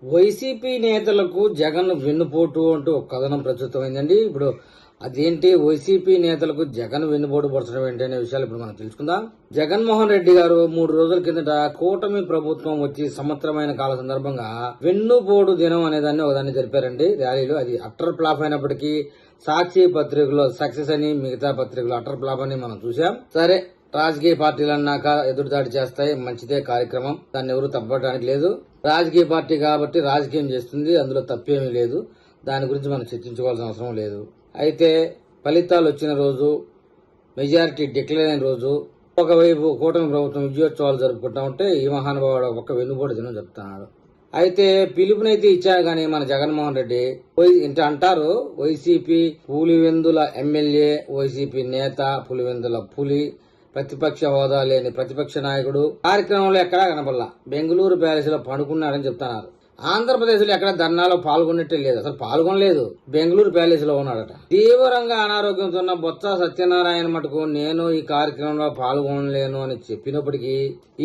YCP నేతలకు జగన్ వెన్నుపోటు అంటూ ఒక కథనం ప్రస్తుతమైందండి. ఇప్పుడు అదేంటి, వైసీపీ నేతలకు జగన్ వెన్నుపోటు పరచడం ఏంటి అనే విషయాలు ఇప్పుడు మనం తెలుసుకుందాం. జగన్మోహన్ రెడ్డి గారు 3 రోజుల కిందట కూటమి ప్రభుత్వం వచ్చి సంవత్సరమైన కాల సందర్భంగా వెన్నుపోటు దినం అనేదాన్ని ఒకదాన్ని జరిపారండి ర్యాలీలో. అది అట్టర్ ఫ్లాప్ అయినప్పటికీ సాక్షి పత్రికలో సక్సెస్ అని, మిగతా పత్రికలో అట్టర్ ఫ్లాప్ అని మనం చూసాం. సరే, రాజకీయ పార్టీలు అన్నాక ఎదురుదాడి చేస్తాయి, మంచిదే కార్యక్రమం, దాన్ని ఎవరు తప్పడానికి లేదు. రాజకీయ పార్టీ కాబట్టి రాజకీయం చేస్తుంది, అందులో తప్పేమీ లేదు, దాని గురించి మనం చర్చించుకోవాల్సిన అవసరం లేదు. అయితే ఫలితాలు వచ్చిన రోజు, మెజారిటీ డిక్లేర్ అయిన రోజు, ఒకవైపు కూటమి ప్రభుత్వం విజయోత్సవాలు జరుపుకుంటా ఉంటే ఈ మహానుభావుడు ఒక వెన్నుపోటు దినం చెప్తున్నాడు. అయితే పిలుపునైతే ఇచ్చాడు కానీ మన జగన్మోహన్ రెడ్డి అంటారు, వైసీపీ పులివెందుల ఎమ్మెల్యే, వైసీపీ నేత, పులివెందుల పులి, ప్రతిపక్ష హోదా లేని ప్రతిపక్ష నాయకుడు కార్యక్రమంలో ఎక్కడా కనపడలా. బెంగళూరు ప్యాలెస్ లో పండుకున్నాడని చెప్తున్నారు. ఆంధ్రప్రదేశ్ లో ఎక్కడ ధర్నాలో పాల్గొన్నట్టే లేదు, అసలు పాల్గొనలేదు, బెంగళూరు ప్యాలెస్ లో ఉన్నాడట. తీవ్రంగా అనారోగ్యంతో ఉన్న బొత్స సత్యనారాయణ మటుకు నేను ఈ కార్యక్రమంలో పాల్గొనలేను అని చెప్పినప్పటికీ,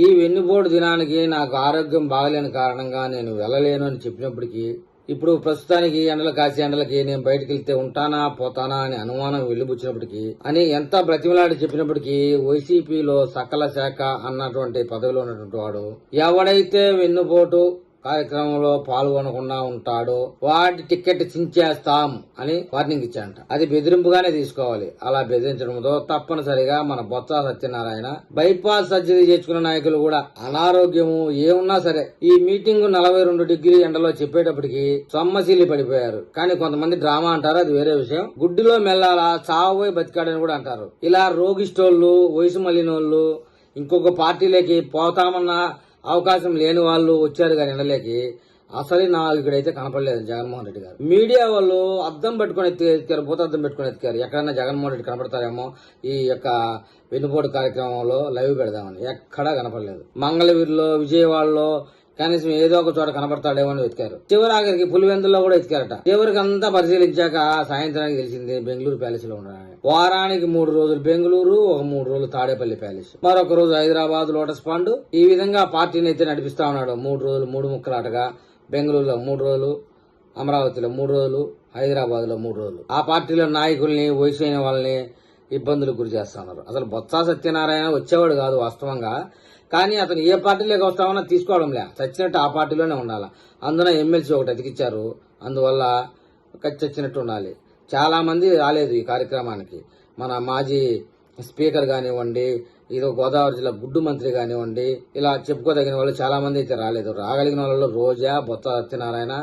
ఈ వెన్నుపోటు దినానికి నాకు ఆరోగ్యం బాగలేని కారణంగా నేను వెళ్లలేను అని చెప్పినప్పటికీ, ఇప్పుడు ప్రస్తుతానికి ఎండలు కాసే ఎండలకి నేను బయటకు వెళ్తే ఉంటానా పోతానా అని అనుమానం వెళ్లిబుచ్చినప్పటికీ, అని ఎంత బ్రతిమలాడి చెప్పినప్పటికీ, వైసీపీలో సకల శాఖ అన్నటువంటి పదవిలో ఉన్నటువంటి వాడు ఎవడైతే వెన్నుపోటు కార్యక్రమంలో పాల్గొనకుండా ఉంటాడో వాటి టికెట్ చించేస్తాం అని వార్నింగ్ ఇచ్చాడంట. అది బెదిరింపుగానే తీసుకోవాలి. అలా బెదిరించడంతో తప్పనిసరిగా మన బొత్స సత్యనారాయణ, బైపాస్ సర్జరీ చేసుకున్న నాయకులు కూడా అనారోగ్యము ఏమున్నా సరే ఈ మీటింగ్ 42 డిగ్రీ ఎండలో చెప్పేటప్పటికి సొమ్మశీలి పడిపోయారు. కానీ కొంతమంది డ్రామా అంటారు, అది వేరే విషయం. గుడ్డిలో మెల్లాలా చావోయి బతికాడని కూడా అంటారు. ఇలా రోగిస్టోళ్లు, వయసు మళ్ళినోళ్లు, ఇంకొక పార్టీలోకి పోతామన్న అవకాశం లేని వాళ్ళు వచ్చారు కానీ ఎండలేకి అసలు నాయకుడైతే కనపడలేదు జగన్మోహన్ రెడ్డి గారు. మీడియా వాళ్ళు అద్దం పెట్టుకుని ఎత్తికారు, భూత అద్దం పెట్టుకుని ఎత్తికారు. ఎక్కడన్నా జగన్మోహన్ రెడ్డి కనపడతారేమో ఈ యొక్క వెన్నుపోటు కార్యక్రమంలో లైవ్ పెడదామని, ఎక్కడా కనపడలేదు. మంగళగిరిలో, విజయవాడలో కనీసం ఏదో ఒక చోట కనపడతాడేమో అని వెతికారు. చివరి ఆఖరికి పులివెందుల్లో కూడా ఎతికారట. చివరికి అంతా పరిశీలించాక సాయంత్రానికి తెలిసింది బెంగళూరు ప్యాలెస్ లో ఉన్నాడు. వారానికి 3 రోజులు బెంగళూరు, ఒక 3 రోజులు తాడేపల్లి ప్యాలెస్, మరొక రోజు హైదరాబాద్ లోటస్ పాండ్. ఈ విధంగా పార్టీని అయితే నడిపిస్తా ఉన్నాడు. 3 రోజులు 3 ముక్కలాటగా బెంగళూరులో 3 రోజులు, అమరావతిలో 3 రోజులు, హైదరాబాద్ లో 3 రోజులు. ఆ పార్టీలో నాయకుల్ని, వయసైన వాళ్ళని ఇబ్బందులకు గురి చేస్తా ఉన్నారు. అసలు బొత్స సత్యనారాయణ వచ్చేవాడు కాదు వాస్తవంగా, కానీ అతను ఏ పార్టీలోకి వస్తామన్నా తీసుకోవడంలే, చచ్చినట్టు ఆ పార్టీలోనే ఉండాలి. అందున ఎమ్మెల్సీ ఒకటి అతికిచ్చారు, అందువల్ల చచ్చినట్టు ఉండాలి. చాలా మంది రాలేదు ఈ కార్యక్రమానికి. మన మాజీ స్పీకర్ కానివ్వండి, ఇదో గోదావరి జిల్లా గుడ్డు మంత్రి కానివ్వండి, ఇలా చెప్పుకోదగిన వాళ్ళు చాలా మంది అయితే రాలేదు. రాగలిగిన వాళ్ళలో రోజా, బొత్స సత్యనారాయణ,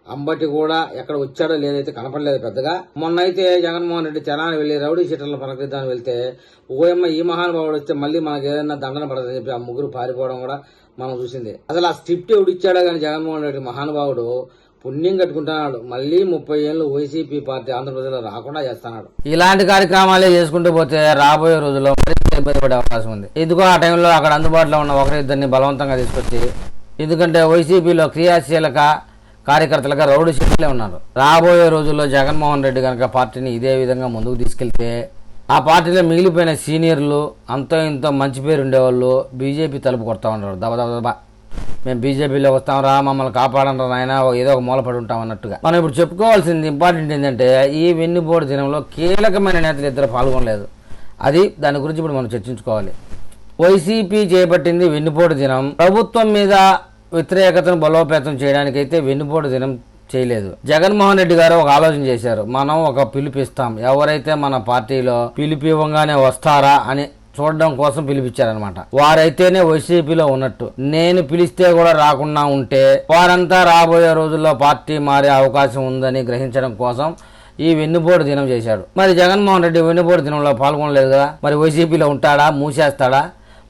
అంబటి కూడా ఎక్కడ వచ్చాడో లేదైతే కనపడలేదు పెద్దగా. మొన్న అయితే జగన్మోహన్ రెడ్డి తెనాలి వెళ్లి రౌడీ షీటర్లను పలకరిద్దామని వెళ్తే, ఓయమ్మ ఈ మహానుభావుడు వస్తే మళ్ళీ మనకు ఏదైనా దండన పడదని చెప్పి ఆ ముగ్గురు పారిపోవడం కూడా మనం చూసింది. అసలు ఆ స్క్రిప్ట్ ఎవడిచ్చాడో కానీ జగన్మోహన్ రెడ్డి మహానుభావుడు పుణ్యం కట్టుకుంటున్నాడు. మళ్ళీ 30 ఏళ్లు వైసీపీ పార్టీ ఆంధ్రప్రదేశ్లో రాకుండా చేస్తున్నాడు. ఇలాంటి కార్యక్రమాలే చేసుకుంటూ పోతే రాబోయే రోజుల్లో మరింత ఇబ్బంది పడే అవకాశం ఉంది. ఎందుకో ఆ టైంలో అక్కడ అందుబాటులో ఉన్న ఒకరిద్దరిని బలవంతంగా తీసుకొచ్చి, ఎందుకంటే వైసీపీలో క్రియాశీలక కార్యకర్తలుగా రౌడీ షీట్లే ఉన్నారు. రాబోయే రోజుల్లో జగన్మోహన్ రెడ్డి కనుక పార్టీని ఇదే విధంగా ముందుకు తీసుకెళ్తే, ఆ పార్టీలో మిగిలిపోయిన సీనియర్లు, అంతో ఇంతో మంచి పేరు ఉండేవాళ్ళు బీజేపీ తలుపు కొడతా ఉన్నారు. దబదబా మేము బీజేపీలో వస్తాంరా, మమ్మల్ని కాపాడంరా నాయన, ఏదో ఒక మూలపడి ఉంటాం అన్నట్టుగా. మనం ఇప్పుడు చెప్పుకోవాల్సింది ఇంపార్టెంట్ ఏంటంటే, ఈ వెన్నుపోటు దినంలో కీలకమైన నేతలు ఇద్దరు పాల్గొనలేదు. అది దాని గురించి ఇప్పుడు మనం చర్చించుకోవాలి. వైసీపీ చేపట్టింది వెన్నుపోటు దినం. ప్రభుత్వం మీద వ్యతిరేకతను బలోపేతం చేయడానికైతే వెన్నుపోటు దినం చేయలేదు. జగన్మోహన్ రెడ్డి గారు ఒక ఆలోచన చేశారు, మనం ఒక పిలుపిస్తాం, ఎవరైతే మన పార్టీలో పిలిపివ్వగానే వస్తారా అని చూడడం కోసం పిలిపించారనమాట. వారైతేనే వైసీపీలో ఉన్నట్టు. నేను పిలిస్తే కూడా రాకుండా ఉంటే వారంతా రాబోయే రోజుల్లో పార్టీ మారే అవకాశం ఉందని గ్రహించడం కోసం ఈ వెన్నుపోటు దినం చేశాడు. మరి జగన్మోహన్ రెడ్డి వెన్నుపోటు దినంలో పాల్గొనలేదు కదా, మరి వైసీపీలో ఉంటాడా, మూసేస్తాడా?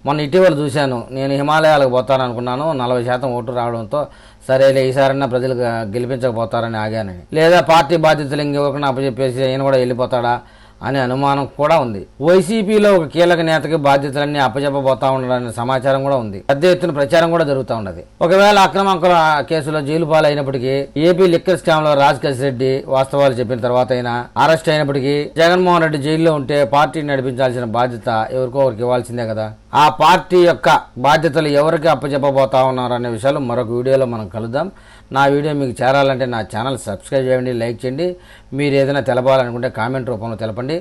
మొన్న ఇటీవల చూశాను, నేను హిమాలయాలకు పోతాననుకున్నాను, 40% ఓటు రావడంతో సరేలే ఈసారన్నా ప్రజలు గెలిపించకపోతారని ఆగానని, లేదా పార్టీ బాధ్యతలు ఇంకొకరిని అప్పచెప్పేసి ఆయన కూడా వెళ్ళిపోతాడా అనే అనుమానం కూడా ఉంది. వైసీపీలో ఒక కీలక నేతకి బాధ్యతలన్నీ అప్పచెప్పబోతా ఉండడానికి సమాచారం కూడా ఉంది. పెద్ద ఎత్తున ప్రచారం కూడా జరుగుతూ ఉన్నది. ఒకవేళ అక్రమాంకుల కేసులో జైలు పాలైనప్పటికీ, ఏపీ లిక్కర్ స్కామ్ లో రాజకేశ్ రెడ్డి వాస్తవాలు చెప్పిన తర్వాత అయినా అరెస్ట్ అయినప్పటికీ, జగన్మోహన్ రెడ్డి జైల్లో ఉంటే పార్టీని నడిపించాల్సిన బాధ్యత ఎవరికో ఒకరికి ఇవ్వాల్సిందే కదా. ఆ పార్టీ యొక్క బాధ్యతలు ఎవరికి అప్పచెప్పబోతా ఉన్నారు అనే విషయాలు మరొక వీడియోలో మనం కలుద్దాం. నా వీడియో మీకు చేరాలంటే నా ఛానల్ సబ్స్క్రైబ్ చేయండి, లైక్ చేయండి. మీరు ఏదైనా తెలపాలనుకుంటే కామెంట్ రూపంలో తెలపండి.